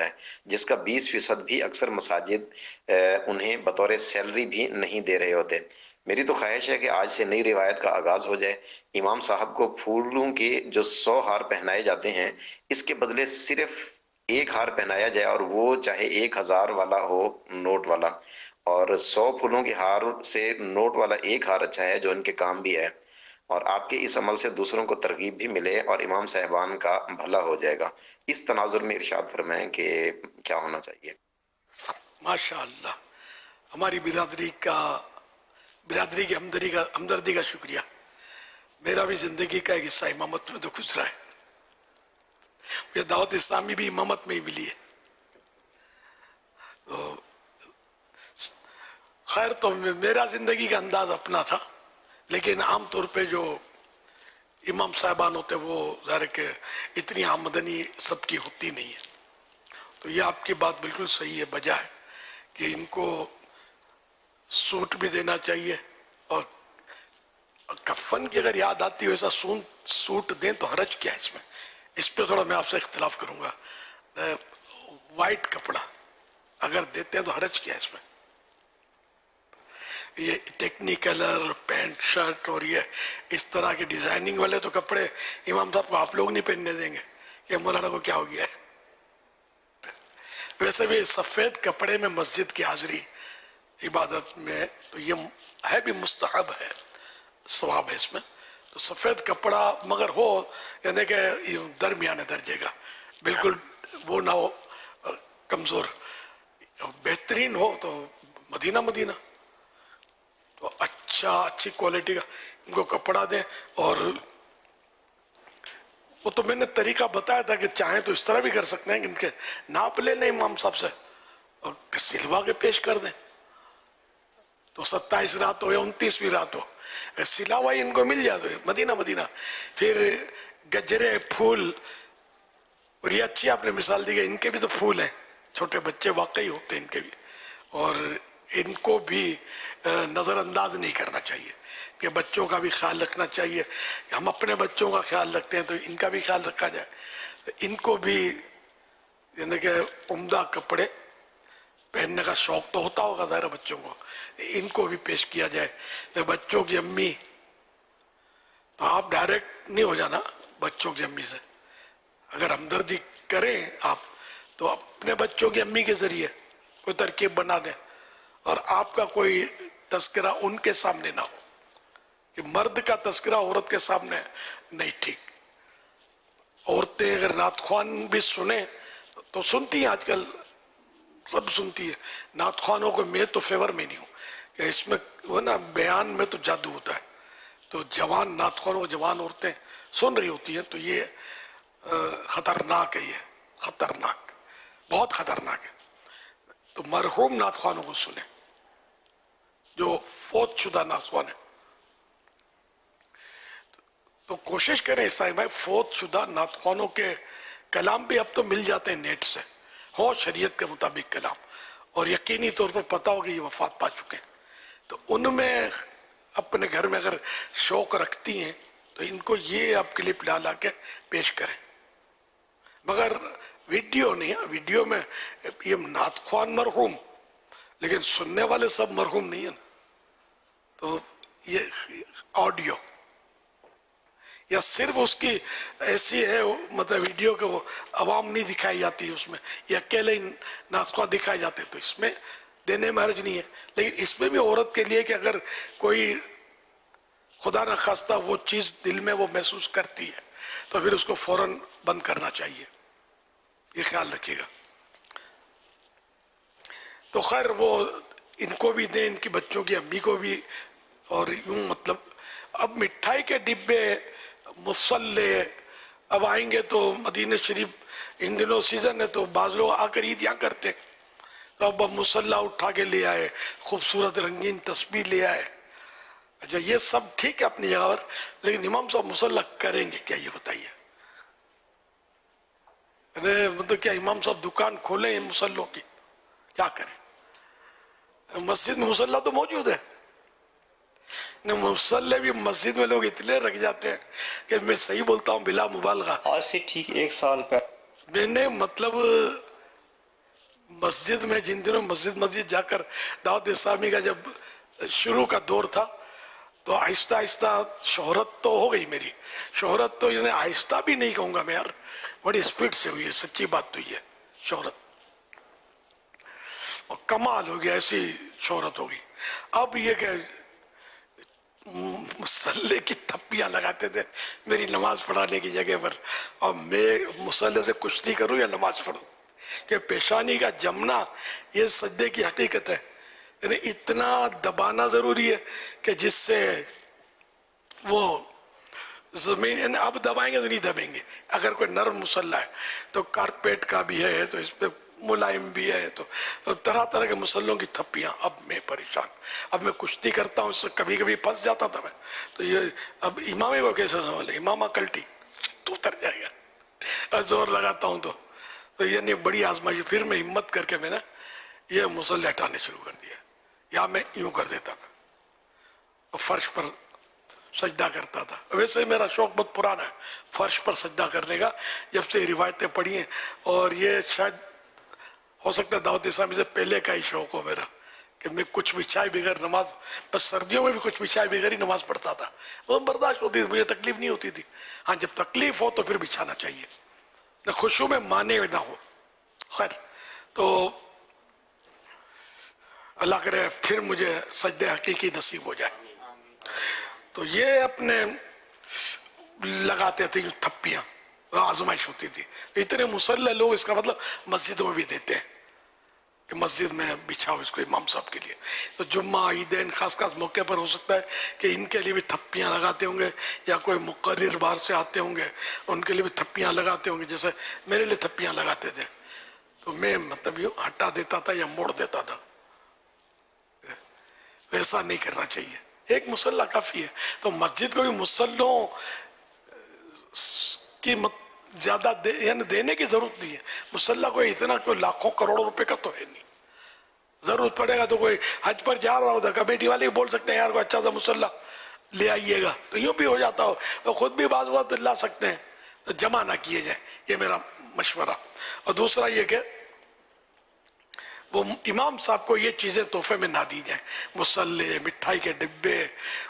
ہے، جس کا 20% بھی اکثر مساجد انہیں بطور سیلری بھی نہیں دے رہے ہوتے۔ میری تو خواہش ہے کہ آج سے نئی روایت کا آغاز ہو جائے، امام صاحب کو پھولوں کے جو 100 ہار پہنائے جاتے ہیں اس کے بدلے صرف ایک ہار پہنایا جائے، اور وہ چاہے 1000 والا ہو نوٹ والا، اور 100 پھولوں کے ہار سے نوٹ والا ایک ہار اچھا ہے جو ان کے کام بھی ہے، اور آپ کے اس عمل سے دوسروں کو ترغیب بھی ملے اور امام صاحبان کا بھلا ہو جائے گا۔ اس تناظر میں ارشاد فرمائیں کہ کیا ہونا چاہیے۔ ماشاء اللہ، ہماری برادری کی ہمدردی کا شکریہ۔ میرا بھی زندگی کا ایک حصہ امامت میں تو گزرا ہے، یہ دعوت اسلامی بھی امامت میں ہی ملی ہے۔ تو خیر، تو میرا زندگی کا انداز اپنا تھا، لیکن عام طور پہ جو امام صاحبان ہوتے وہ ظاہر کہ اتنی آمدنی سب کی ہوتی نہیں ہے۔ تو یہ آپ کی بات بالکل صحیح ہے، بجا ہے کہ ان کو سوٹ بھی دینا چاہیے، اور کفن کی اگر یاد آتی ہو ایسا سوٹ دیں تو حرج کیا ہے اس میں؟ اس پہ تھوڑا میں آپ سے اختلاف کروں گا۔ وائٹ کپڑا اگر دیتے ہیں تو حرج کیا ہے اس میں؟ یہ ٹیکنیکلر پینٹ شرٹ اور یہ اس طرح کے ڈیزائننگ والے تو کپڑے امام صاحب کو آپ لوگ نہیں پہننے دیں گے کہ مولانا کو کیا ہو گیا ہے۔ ویسے بھی سفید کپڑے میں مسجد کی حاضری عبادت میں تو یہ ہے بھی مستحب ہے، ثواب ہے اس میں۔ تو سفید کپڑا مگر ہو یعنی کہ درمیانے درجے کا، بالکل وہ نہ ہو کمزور، بہترین ہو تو مدینہ تو اچھی کوالٹی کا ان کو کپڑا دیں۔ اور وہ تو میں نے طریقہ بتایا تھا کہ چاہیں تو اس طرح بھی کر سکتے ہیں کہ ان کے ناپ لے لیں امام صاحب سے اور سلوا کے پیش کر دیں، تو 27 رات ہو یا 29ویں رات ہو، سلا ہوا ان کو مل جائے تو مدینہ۔ پھر گجرے پھول، اور یہ اچھی آپ نے مثال دی کہ ان کے بھی تو پھول ہیں، چھوٹے بچے واقعی ہوتے ہیں ان کے بھی، اور ان کو بھی نظر انداز نہیں کرنا چاہیے کہ بچوں کا بھی خیال رکھنا چاہیے۔ ہم اپنے بچوں کا خیال رکھتے ہیں تو ان کا بھی خیال رکھا جائے۔ ان کو بھی یعنی کہ عمدہ کپڑے پہننے کا شوق تو ہوتا ہوگا ظاہر بچوں کو، ان کو بھی پیش کیا جائے۔ بچوں کی امی، تو آپ ڈائریکٹ نہیں ہو جانا بچوں کی امی سے، اگر ہمدردی کریں آپ تو اپنے بچوں کی امی کے ذریعے کوئی ترکیب بنا دیں، اور آپ کا کوئی تذکرہ ان کے سامنے نہ ہو، کہ مرد کا تذکرہ عورت کے سامنے نہیں ٹھیک۔ عورتیں اگر نعت خوان بھی سنیں تو سنتی ہیں، آج کل سب سنتی ہے نعت خوانوں کو، میں تو فیور میں نہیں ہوں کہ اس میں وہ نا بیان میں تو جادو ہوتا ہے، تو جوان نعت خوانوں کو جوان عورتیں سن رہی ہوتی ہیں، تو یہ خطرناک ہے، یہ خطرناک، بہت خطرناک ہے۔ تو مرحوم نعت خوانوں کو سنیں جو فوت شدہ نعت خوان ہیں، تو کوشش کریں اسلامی بھائی فوت شدہ نعت خوانوں کے کلام بھی اب تو مل جاتے ہیں نیٹ سے، ہو شریعت کے مطابق کلام، اور یقینی طور پر پتا ہو کہ یہ وفات پا چکے ہیں، تو ان میں اپنے گھر میں اگر شوق رکھتی ہیں تو ان کو یہ آپ کلپ لا کے پیش کریں، مگر ویڈیو نہیں ہے۔ ویڈیو میں یہ نعت خوان مرحوم، لیکن سننے والے سب مرحوم نہیں ہیں، تو یہ آڈیو یا صرف اس کی ایسی ہے مطلب ویڈیو کہ وہ عوام نہیں دکھائی جاتی اس میں، یا اکیلے نعت خواہ دکھائے جاتے، تو اس میں دینے میں حرج نہیں ہے۔ لیکن اس میں بھی عورت کے لیے کہ اگر کوئی خدا نہ خواستہ وہ چیز دل میں وہ محسوس کرتی ہے تو پھر اس کو فوراً بند کرنا چاہیے، یہ خیال رکھیے گا۔ تو خیر وہ ان کو بھی دیں، ان کی بچوں کی امی کو بھی، اور یوں مطلب اب مٹھائی کے ڈبے، مصلے اب آئیں گے تو مدینہ شریف ان دنوں سیزن ہے تو بعض لوگ آ کر عید یہاں کرتے ہیں، تو اب مصلہ اٹھا کے لے آئے، خوبصورت رنگین تسبیح لے آئے۔ اچھا یہ سب ٹھیک ہے اپنی جگہ پر، لیکن امام صاحب مصلہ کریں گے کیا یہ بتائیے؟ مطلب کیا امام صاحب دکان کھولیں مصلوں کی؟ کیا کریں؟ مسجد میں مصلہ تو موجود ہے، مصلے بھی مسجد میں لوگ اتنے رکھ جاتے ہیں کہ میں صحیح بولتا ہوں بلا مبالغہ، آج سے ٹھیک 1 سال پہلے میں نے مطلب مسجد میں جن دنوں مسجد جا کر دعوت اسلامی کا جب شروع کا دور تھا تو آہستہ آہستہ شہرت تو ہو گئی میری. شہرت تو یعنی آہستہ بھی نہیں کہوں گا میں یار, بڑی اسپیڈ سے ہوئی ہے, سچی بات تو یہ شہرت, اور کمال ہو گیا, ایسی شہرت ہو گئی. اب یہ کہ مسلح کی تھپیاں لگاتے تھے میری نماز پڑھانے کی جگہ پر, اور میں مسلح سے کچھ نہیں کروں یا نماز پڑھوں, کہ پیشانی کا جمنا یہ سجدے کی حقیقت ہے. یعنی اتنا دبانا ضروری ہے کہ جس سے وہ زمین, یعنی اب دبائیں گے تو نہیں دبیں گے. اگر کوئی نرم مسلح ہے تو کارپیٹ کا بھی ہے, تو اس پہ ملائم بھی ہے, تو طرح طرح کے مسلحوں کی تھپیاں. اب میں پریشان, اب میں کشتی کرتا ہوں, اس سے کبھی کبھی پھنس جاتا تھا میں, تو یہ اب امامے کو کیسے سنبھالے, امامہ کلٹی تو اتر جائے گا, اور زور لگاتا ہوں تو یعنی بڑی آزمائش. پھر میں ہمت کر کے میں نے یہ مسلح ہٹانے شروع کر دیا, یا میں یوں کر دیتا تھا اور فرش پر سجدہ کرتا تھا. ویسے میرا شوق بہت پرانا ہے فرش پر سجدہ کرنے کا, جب سے روایتیں پڑھی ہیں, اور یہ شاید ہو سکتا ہے دعوت اسلامی سے پہلے کا ہی شوق ہو میرا, کہ میں کچھ بچھائے بغیر نماز, بس سردیوں میں بھی کچھ بچھائے بغیر ہی نماز پڑھتا تھا. وہ برداشت ہوتی تھی, مجھے تکلیف نہیں ہوتی تھی. ہاں جب تکلیف ہو تو پھر بچھانا چاہیے, نہ خشوع میں مانے نہ ہو. خیر, تو اللہ کرے پھر مجھے سجدہ حقیقی نصیب ہو جائے. تو یہ اپنے لگاتے تھے تھپیاں, آزمائش ہوتی تھی. اتنے مسلح لوگ اس کا مطلب مسجدوں میں بھی دیتے ہیں کہ مسجد میں بچھاؤ اس کو امام صاحب کے لیے. تو جمعہ, عیدین, خاص خاص موقع پر ہو سکتا ہے کہ ان کے لیے بھی تھپیاں لگاتے ہوں گے, یا کوئی مقرر باہر سے آتے ہوں گے ان کے لیے بھی تھپیاں لگاتے ہوں گے, جیسے میرے لیے تھپیاں لگاتے تھے. تو میں مطلب یوں ہٹا دیتا تھا یا موڑ دیتا تھا. تو ایسا نہیں کرنا چاہیے, ایک مسلح کافی ہے. تو مسجد کو بھی مسلحوں کی زیادہ یعنی دینے کی ضرورت نہیں ہے. مسلح کوئی اتنا کوئی لاکھوں کروڑوں روپے کا تو ہے نہیں. ضرورت پڑے گا تو کوئی حج پر جا رہا ہوتا, کمیٹی والے بول سکتے ہیں یار کوئی اچھا سا مسلح لے آئیے گا, تو یوں بھی ہو جاتا ہو. اور خود بھی بعض وقت لا سکتے ہیں, تو جمع نہ کیے جائیں, یہ میرا مشورہ. اور دوسرا یہ کہ وہ امام صاحب کو یہ چیزیں تحفے میں نہ دی جائیں, مسلح, مٹھائی کے ڈبے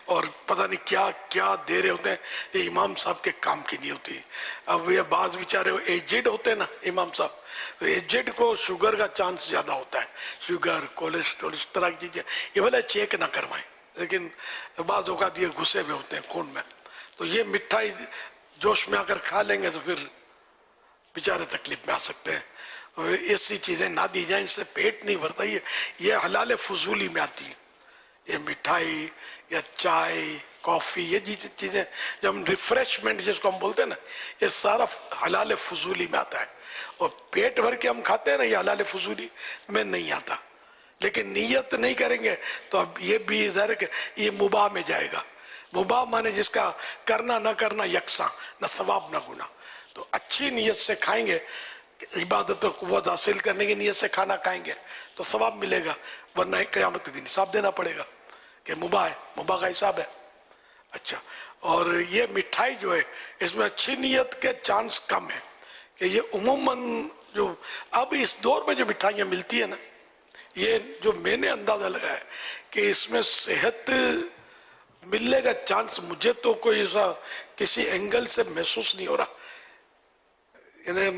اور پتہ نہیں کیا کیا دے رہے ہوتے ہیں, یہ امام صاحب کے کام کی نہیں ہوتی. اب یہ بعض بیچارے ایجڈ ہوتے ہیں نا امام صاحب, ایجڈ کو شوگر کا چانس زیادہ ہوتا ہے, شوگر, کولیسٹرول, اس طرح کی چیزیں, یہ بھلے چیک نہ کروائیں, لیکن بعض اوقات یہ گھسے ہوئے ہوتے ہیں خون میں, تو یہ مٹھائی جوش میں آ کر کھا لیں گے تو پھر بیچارے تکلیف میں آ سکتے ہیں. ایسی چیزیں نہ دی جائیں, اس سے پیٹ نہیں بھرتا. یہ حلال فضولی میں آتی ہیں, یہ مٹھائی یا چائے, کافی, یہ چیزیں جو ہم ریفریشمنٹ جس کو ہم بولتے ہیں نا, یہ سارا حلال فضولی میں آتا ہے. اور پیٹ بھر کے ہم کھاتے ہیں نا, یہ حلال فضولی میں نہیں آتا. لیکن نیت نہیں کریں گے تو اب یہ بھی ظاہر ہے کہ یہ مباح میں جائے گا. مباح مانے جس کا کرنا نہ کرنا یکساں, نہ ثواب نہ گناہ. تو اچھی نیت سے کھائیں گے, عبادت پر قوت حاصل کرنے کی نیت سے کھانا کھائیں گے تو ثواب ملے گا, ورنہ قیامت کے دن حساب دینا پڑے گا کہ مباح ہے, مباح کا حساب ہے. اچھا, اور یہ مٹھائی جو ہے اس میں اچھی نیت کے چانس کم ہے, کہ یہ عموماً جو اب اس دور میں جو مٹھائیاں ملتی ہیں نا, یہ جو میں نے اندازہ لگایا کہ اس میں صحت ملنے کا چانس مجھے تو کوئی ایسا کسی اینگل سے محسوس نہیں ہو رہا. یعنی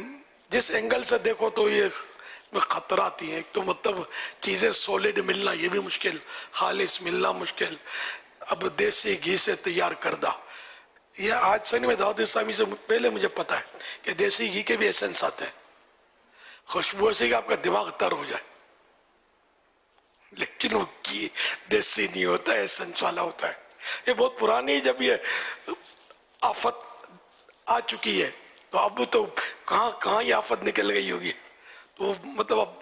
جس اینگل سے دیکھو تو یہ خطرات ہی ہیں. ایک تو مطلب چیزیں سولڈ ملنا یہ بھی مشکل, خالص ملنا مشکل. اب دیسی گھی سے تیار کردہ, یہ آج سے نہیں, میں دعوت اسلامی سے پہلے مجھے پتا ہے کہ دیسی گھی کے بھی ایسنس آتے ہیں, خوشبو سے کہ آپ کا دماغ تر ہو جائے, لیکن وہ گھی دیسی نہیں ہوتا ہے, ایسنس والا ہوتا ہے. یہ بہت پرانی, جب یہ آفت آ چکی ہے تو اب تو کہاں یہ آفت نکل گئی ہوگی. تو مطلب اب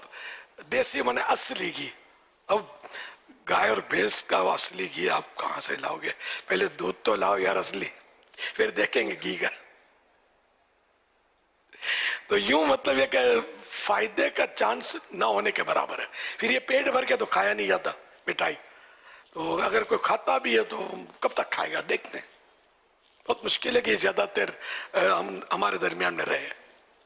دیسی مانے اصلی گھی, اب گائے اور بھینس کا اصلی گھی آپ کہاں سے لاؤ گے؟ پہلے دودھ تو لاؤ یار اصلی, پھر دیکھیں گے گھی کا. تو یوں مطلب یہ کہ فائدے کا چانس نہ ہونے کے برابر ہے. پھر یہ پیٹ بھر کے تو کھایا نہیں جاتا مٹھائی, تو اگر کوئی کھاتا بھی ہے تو کب تک کھائے گا, دیکھتے ہیں. بہت مشکل ہے کہ زیادہ تر ہمارے درمیان میں رہے.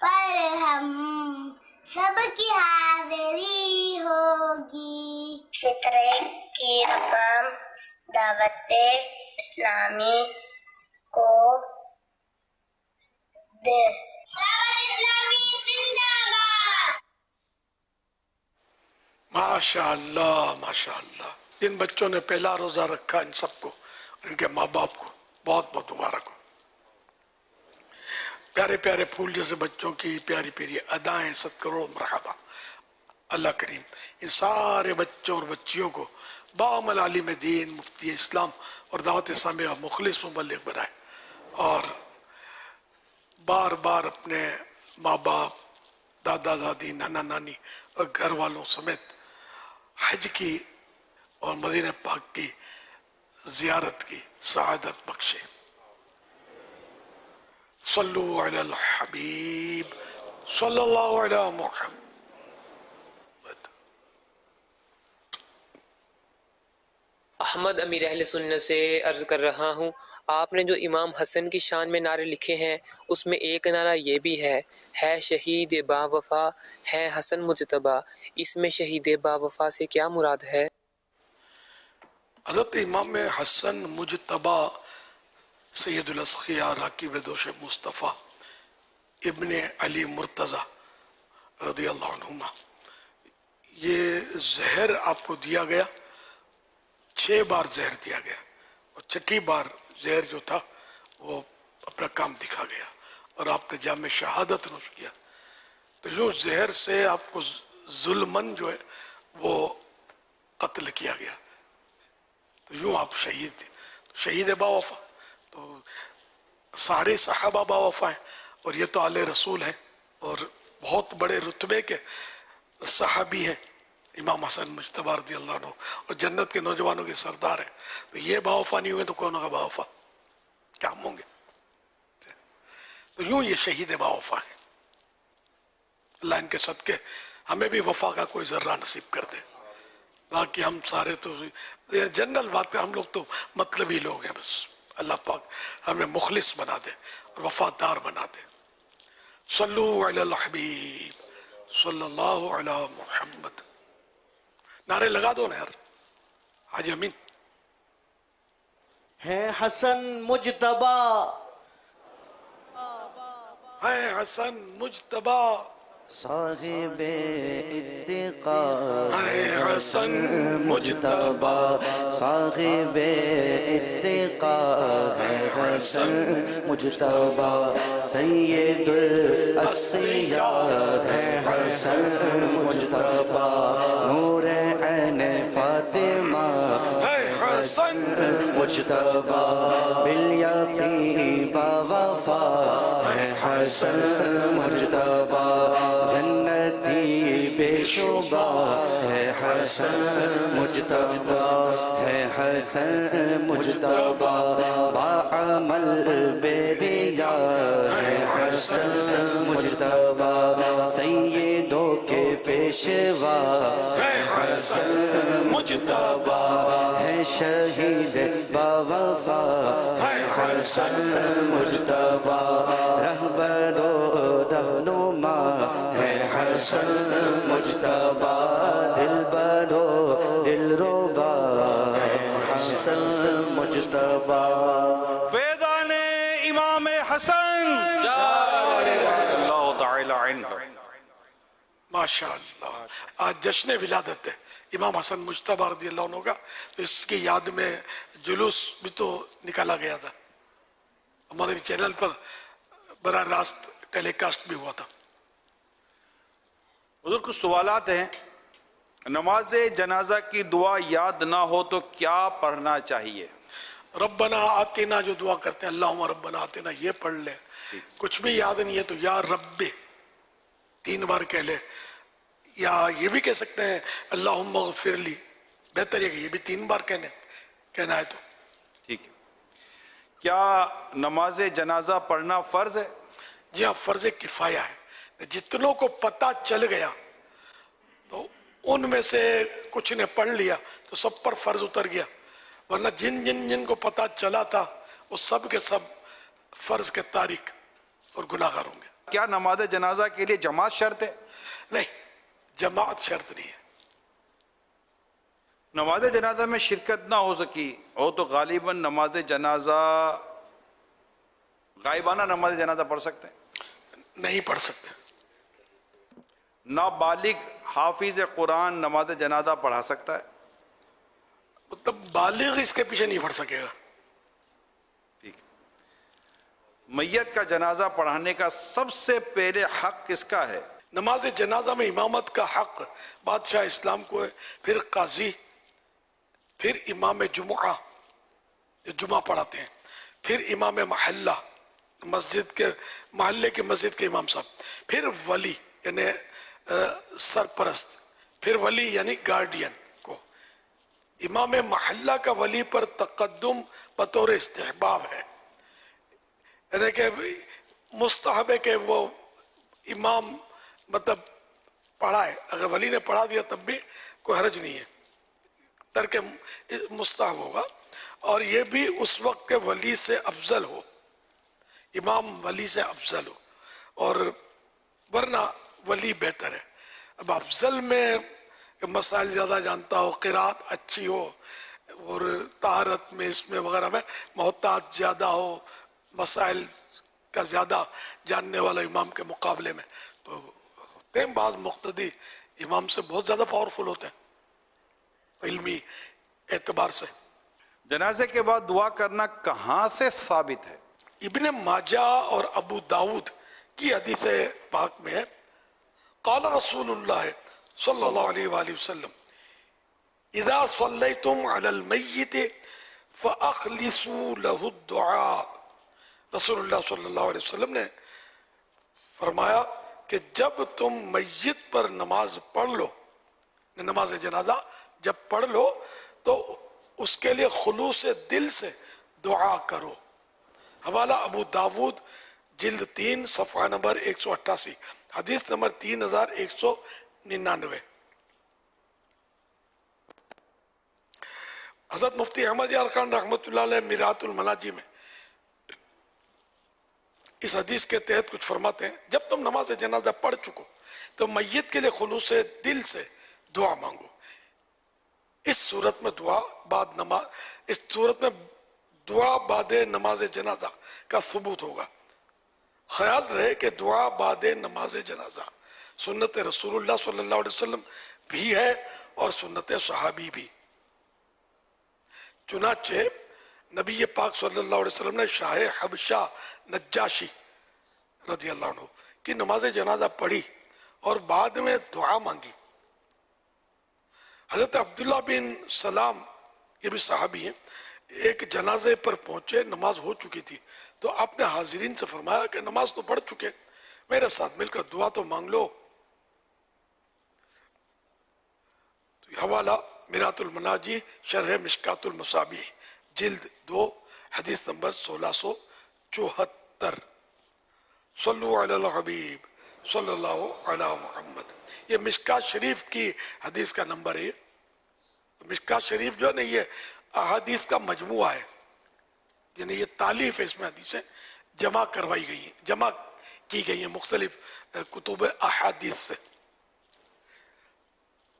پر ہم سب کی حاضری ہوگی. فطرے کی رقم دعوت اسلامی کو دے. دعوت اسلامی زندہ باد. ماشاء اللہ ماشاء اللہ. جن بچوں نے پہلا روزہ رکھا ان سب کو ان کے ماں باپ کو بہت بہت مبارک ہو. پیارے پیارے پھول جیسے بچوں کی پیاری پیاری ادائیں 100 کروڑ مرحبا. اللہ کریم ان سارے بچوں اور بچیوں کو بعمل عالم دین مفتی اسلام اور دعوت اسلامی کا مخلص مبلغ بنائے اور بار بار اپنے ماں باپ دادا دادی نانا نانی اور گھر والوں سمیت حج کی اور مدینہ پاک کی زیارت کی سعادت بخشے. صلو علی الحبیب صلی اللہ علی محمد. احمد امیر اہل سنت سے عرض کر رہا ہوں، آپ نے جو امام حسن کی شان میں نعرے لکھے ہیں اس میں ایک نعرہ یہ بھی ہے شہید با وفا ہے حسن مجتبی. اس میں شہید با وفا سے کیا مراد ہے؟ حضرت امام حسن مجتبی سید الاسقیاء راکب دوش مصطفیٰ ابن علی مرتضی رضی اللہ عنہما، یہ زہر آپ کو دیا گیا، 6 بار زہر دیا گیا اور 6ٹھی بار زہر جو تھا وہ اپنا کام دکھا گیا اور آپ نے جام شہادت نوش کیا. تو یوں زہر سے آپ کو ظلمن جو ہے وہ قتل کیا گیا، تو یوں آپ شہید تھے. شہید با وفا تو سارے صحابہ با وفا ہیں اور یہ تو آل رسول ہیں اور بہت بڑے رتبے کے صحابی ہیں امام حسن مجتبی رضی اللہ عنہ اور جنت کے نوجوانوں کے سردار ہیں. تو یہ با وفا نہیں ہوئے تو کون ہوگا با وفا؟ کیا ہم ہوں گے؟ تو یوں یہ شہید با وفا ہیں. اللہ ان کے صدقے ہمیں بھی وفا کا کوئی ذرہ نصیب کر دے. باقی ہم سارے تو جنرل بات ہے، ہم لوگ تو مطلبی لوگ ہیں. بس اللہ پاک ہمیں مخلص بنا دے اور وفادار بنا دے. صلو علی الحبیب صلی اللہ علی محمد. نعرے لگا دو نا یار. حاجی امین. ہے حسن مجتبی، ہے حسن مجتبی، صاحب اتقا ہے حسن مجتبی، صاحب اتقا ہے حسن مجتبی، سید الاسقیاء ہے حسن مجتبی، نور عین فاطمہ ہے حسن مجتبی، بالیقین با وفا ہے حسن مجتبی، جنتی بے شبہ ہے حسن مجتبی، ہے حسن مجتبی، باعمل بے ریا ہے حسن مجتبی، سیدوں کے پیشوا ہے حسن مجتبی، ہے شہید با وفا ہے حسن مجتبی، رہبر و رہنما ہے حسن مجتبی، دلبر و دلربا ہے حسن مجتبی. فیضان امام حسن اللہ تعالی عنہ. ماشاء اللہ. آج جشن ولادت ہے امام حسن مجتبی رضی اللہ عنہ کا، تو اس کی یاد میں جلوس بھی تو نکالا گیا تھا، ہمارے چینل پر براہ راست ٹیلی کاسٹ بھی ہوا تھا. حضور کچھ سوالات ہیں. نماز جنازہ کی دعا یاد نہ ہو تو کیا پڑھنا چاہیے؟ ربنا آتنا جو دعا کرتے ہیں اللہم ربنا آتنا یہ پڑھ لے. کچھ بھی یاد نہیں ہے تو یا رب 3 بار کہہ لے، یا یہ بھی کہہ سکتے ہیں اللہم اغفر لی، بہتر ہے کہ یہ بھی 3 بار کہنا ہے. تو ٹھیک ہے. کیا نماز جنازہ پڑھنا فرض ہے؟ جی ہاں، فرض کفایہ ہے. جتنوں کو پتہ چل گیا تو ان میں سے کچھ نے پڑھ لیا تو سب پر فرض اتر گیا، ورنہ جن کو پتہ چلا تھا وہ سب کے سب فرض کے تارک اور گناہ گار ہوں گے. کیا نماز جنازہ کے لیے جماعت شرط ہے؟ نہیں، جماعت شرط نہیں ہے. نماز جنازہ میں شرکت نہ ہو سکی ہو تو غالباً نماز جنازہ غائبانہ نماز جنازہ پڑھ سکتے ہیں؟ نہیں پڑھ سکتے. نابالغ حافظ قرآن نماز جنازہ پڑھا سکتا ہے؟ مطلب بالغ اس کے پیچھے نہیں پڑھ سکے گا. ٹھیک. میت کا جنازہ پڑھانے کا سب سے پہلے حق کس کا ہے؟ نماز جنازہ میں امامت کا حق بادشاہ اسلام کو ہے، پھر قاضی، پھر امام جمعہ جو جمعہ پڑھاتے ہیں، پھر امام محلہ مسجد کے محلے کے مسجد کے امام صاحب، پھر ولی یعنی سرپرست، پھر ولی یعنی گارڈین کو. امام محلہ کا ولی پر تقدم بطور استحباب ہے، یعنی کہ مستحب ہے کہ وہ امام مطلب پڑھائے. اگر ولی نے پڑھا دیا تب بھی کوئی حرج نہیں ہے، ترک مستحب ہوگا. اور یہ بھی اس وقت کے ولی سے افضل ہو، امام ولی سے افضل ہو، اور ورنہ ولی بہتر ہے. اب افضل میں مسائل زیادہ جانتا ہو، قرات اچھی ہو، اور طہارت میں اس میں وغیرہ میں محتاط زیادہ ہو، مسائل کا زیادہ جاننے والا امام کے مقابلے میں، تو ہوتے ہیں بعض مقتدی امام سے بہت زیادہ پاورفل ہوتے ہیں علمی اعتبار سے. جنازے کے بعد دعا کرنا کہاں سے ثابت ہے؟ ابن ماجہ اور ابو داود کی حدیث پاک میں ہے، قال رسول اللہ صلی اللہ علیہ وآلہ وسلم اذا صلیتم علی المیت فاخلصوا له الدعاء. رسول اللہ صلی اللہ علیہ وسلم نے فرمایا کہ جب تم میت پر نماز پڑھ لو، نماز جنازہ جب پڑھ لو تو اس کے لیے خلوص دل سے دعا کرو. حوالہ ابو داود جلد 3 صفحہ نمبر 188، حدیث نمبر 3199. حضرت مفتی احمد یار خان رحمۃ اللہ علیہ میرات المناجی میں اس حدیث کے تحت کچھ فرماتے ہیں، جب تم نماز جنازہ پڑھ چکو تو میت کے لیے خلوص دل سے دعا مانگو. اس صورت میں دعا بعد نماز جنازہ کا ثبوت ہوگا. خیال رہے کہ دعا بعد نماز جنازہ سنت رسول اللہ صلی اللہ علیہ وسلم بھی ہے اور سنت صحابی بھی. چنانچہ نبی پاک صلی اللہ علیہ وسلم نے شاہ حبشہ نجاشی رضی اللہ عنہ کی نماز جنازہ پڑھی اور بعد میں دعا مانگی. حضرت عبداللہ بن سلام، یہ بھی صحابی ہیں، ایک جنازے پر پہنچے، نماز ہو چکی تھی، تو آپ نے حاضرین سے فرمایا کہ نماز تو پڑھ چکے، میرے ساتھ مل کر دعا تو مانگ لو. حوالہ میرات المناجی شرح مشکات المصابیح جلد 2 حدیث نمبر 1674. صلو علی الحبیب صلی اللہ علی محمد. یہ مشکات شریف کی حدیث کا نمبر ہے. مشکات شریف جو ہے نا یہ احادیث کا مجموعہ ہے، یعنی یہ تالیف ہے، اس میں حدیثیں جمع کروائی گئی ہیں، جمع کی گئی ہیں مختلف کتب احادیث سے.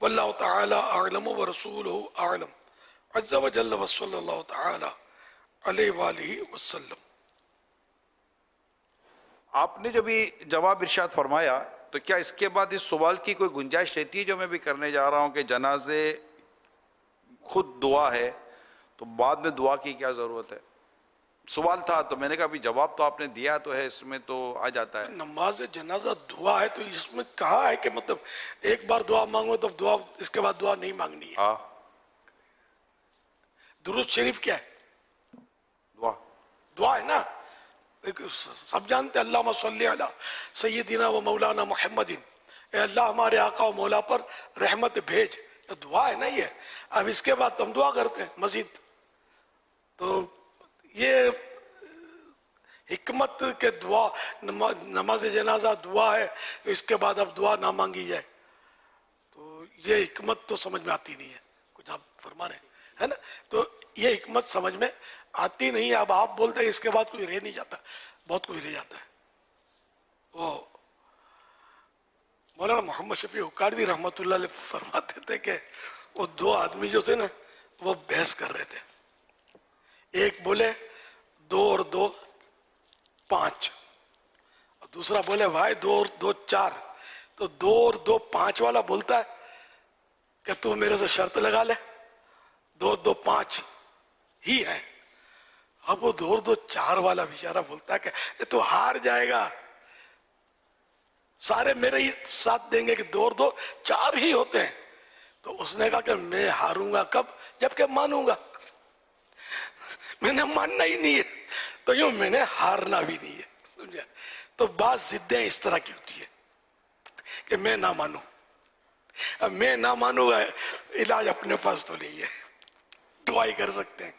واللہ تعالی اعلم ورسولہ اعلم عز وجل وصلی اللہ تعالی علیہ وآلہ وسلم. آپ نے جو بھی جواب ارشاد فرمایا، تو کیا اس کے بعد اس سوال کی کوئی گنجائش رہتی ہے جو میں بھی کرنے جا رہا ہوں کہ جنازے خود دعا ہے تو بعد میں دعا کی کیا ضرورت ہے؟ سوال تھا تو میں نے کہا بھی جواب تو آپ نے دیا تو ہے، اس میں تو آ جاتا ہے. نماز جنازہ دعا ہے تو اس میں کہا ہے کہ مطلب ایک بار دعا مانگو تو دعا اس کے بعد دعا نہیں مانگنی ہے. ہاں، درود شریف کیا ہے؟ دعا ہے نا. سب جانتے اللہم صلی علی سیدنا و مولانا محمد، اے اللہ ہمارے آقا و مولا پر رحمت بھیج. دعا ہے نا یہ. اب اس کے بعد ہم دعا کرتے ہیں مزید. تو یہ حکمت کے دعا نماز جنازہ دعا ہے، اس کے بعد اب دعا نہ مانگی جائے، تو یہ حکمت تو سمجھ میں آتی نہیں ہے. کچھ آپ فرما رہے ہیں نا، تو یہ حکمت سمجھ میں آتی نہیں ہے. اب آپ بولتے ہیں اس کے بعد کوئی رہ نہیں جاتا، بہت کچھ رہ جاتا ہے. وہ مولانا محمد شفیع حکاڑوی رحمۃ اللہ علیہ فرماتے تھے کہ وہ دو آدمی جو تھے نا وہ بحث کر رہے تھے. ایک بولے 2 اور 2 5, اور دوسرا بولے بھائی 2 اور 2 4. تو 2 اور 2 5 والا بولتا ہے کہ تو میرے سے شرط لگا لے, 2 اور 2 5 ہی ہے. اب وہ 2 اور 2 4 والا بیچارہ بولتا ہے کہ تو ہار جائے گا, سارے میرے ہی ساتھ دیں گے کہ 2 اور 2 4 ہی ہوتے ہیں. تو اس نے کہا کہ میں ہاروں گا کب, جب کہ مانوں گا. میں نے ماننا ہی نہیں ہے تو یوں میں نے ہارنا بھی نہیں ہے, سمجھا. تو بعض ضدیں اس طرح کی ہوتی ہے کہ میں نہ مانوں. اب میں نہ مانوں گا, علاج اپنے پاس تو نہیں ہے, دعا ہی کر سکتے ہیں.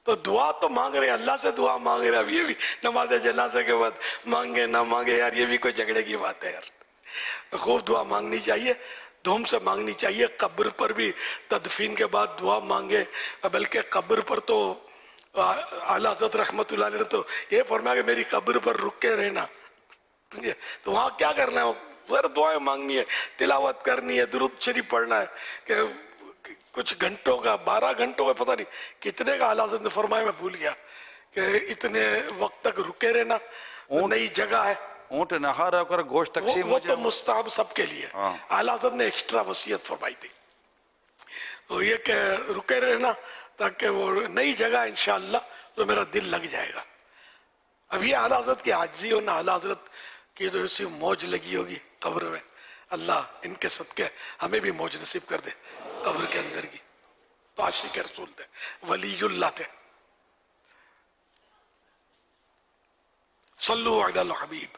تو دعا تو مانگ رہے, اللہ سے دعا مانگ رہے. اب یہ بھی نماز جنازے کے بعد مانگے نہ مانگے یار, یہ بھی کوئی جھگڑے کی بات ہے یار. خوب دعا مانگنی چاہیے, دھوم سے مانگنی چاہیے. قبر پر بھی تدفین کے بعد دعا مانگے, بلکہ قبر پر تو اعلیٰ حضرت رحمت اللہ علیہ نے تو یہ فرمایا کہ میری قبر پر رک کے رہنا. تو وہاں کیا کرنا ہے, پھر دعائیں مانگنی ہے, تلاوت کرنی ہے, درود شریف پڑھنا ہے. کہ کچھ گھنٹوں کا 12 گھنٹوں کا پتہ نہیں کتنے کا اعلیٰ حضرت نے فرمایا, میں بھول گیا, کہ اتنے وقت تک رکے رہنا. نئی جگہ ہے, اونٹ نہا رہا کر گوشت تقسیم وہ ہو تو جائے. مستحب سب کے لیے. اعلیٰ حضرت نے ایکسٹرا وصیت فرمائی تھی, تو یہ کہ رکے رہنا تاکہ وہ نئی جگہ انشاءاللہ تو میرا دل لگ جائے گا. اب یہ اعلیٰ حضرت کی عاجزی اور نہ اعلیٰ حضرت کی جو اسی موج لگی ہوگی قبر میں, اللہ ان کے صدقے ہمیں بھی موج نصیب کر دے قبر کے اندر کی. تو عاشق رسول تھے, ولی اللہ تھے. صلو علی الحبیب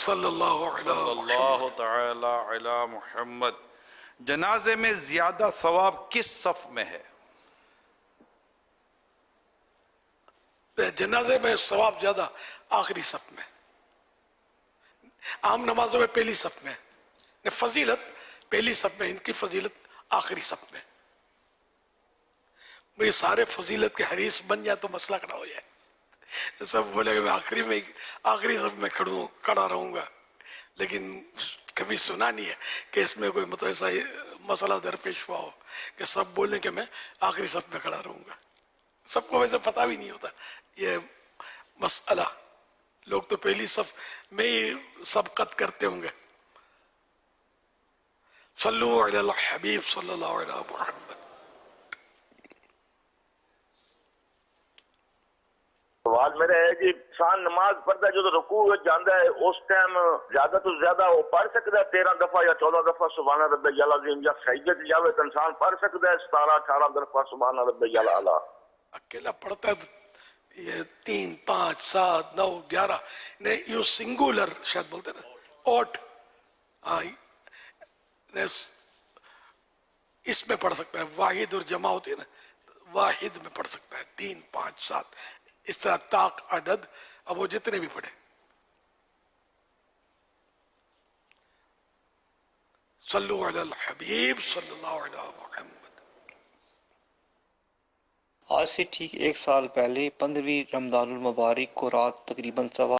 صلی اللہ علیہ اللہ تعالی علی محمد. جنازے میں زیادہ ثواب کس صف میں ہے؟ جنازے میں ثواب زیادہ آخری صف میں, عام نمازوں میں پہلی صف میں. فضیلت پہلی صف میں, ان کی فضیلت آخری صف میں. یہ سارے فضیلت کے حریص بن جائے تو مسئلہ کھڑا ہو جائے. سب بولے کہ میں آخری صف میں کھڑا رہوں گا, لیکن کبھی سنا نہیں ہے کہ اس میں کوئی مطلب ایسا مسئلہ درپیش ہوا ہو کہ سب بولیں کہ میں آخری صف میں کھڑا رہوں گا. سب کو ویسے پتہ بھی نہیں ہوتا یہ مسئلہ. لوگ تو پہلی صف میں ہی سبقت کرتے ہوں گے. صلو علی الحبیب صلی اللہ علیہ محمد. سوال میرا ہے کہ انسان نماز پڑھتا ہے جو رکوع جانا ہے اس ٹائم زیادہ تو زیادہ وہ پڑھ سکتا ہے 13 دفعہ یا 14 دفعہ سبحان ربی العظیم, یا سجدے تے جاوے تو انسان پڑھ سکتا ہے 17-18 دفعہ سبحان ربی الاعلیٰ؟ اکیلا پڑھتا ہے تو یہ 3 5 7 9 11 نہیں, یوں سنگولر شاید بولتے نا, اوٹ, اس میں پڑھ سکتا ہے. واحد اور جمع ہوتی ہے نا, واحد میں پڑھ سکتا ہے 3 5 7 اس طرح طاق عدد. اب وہ جتنے بھی پڑھے. صلو علی الحبیب صلی اللہ علیہ محمد. آج سے ٹھیک 1 سال پہلے 15ویں رمضان المبارک کو رات تقریباً 1:15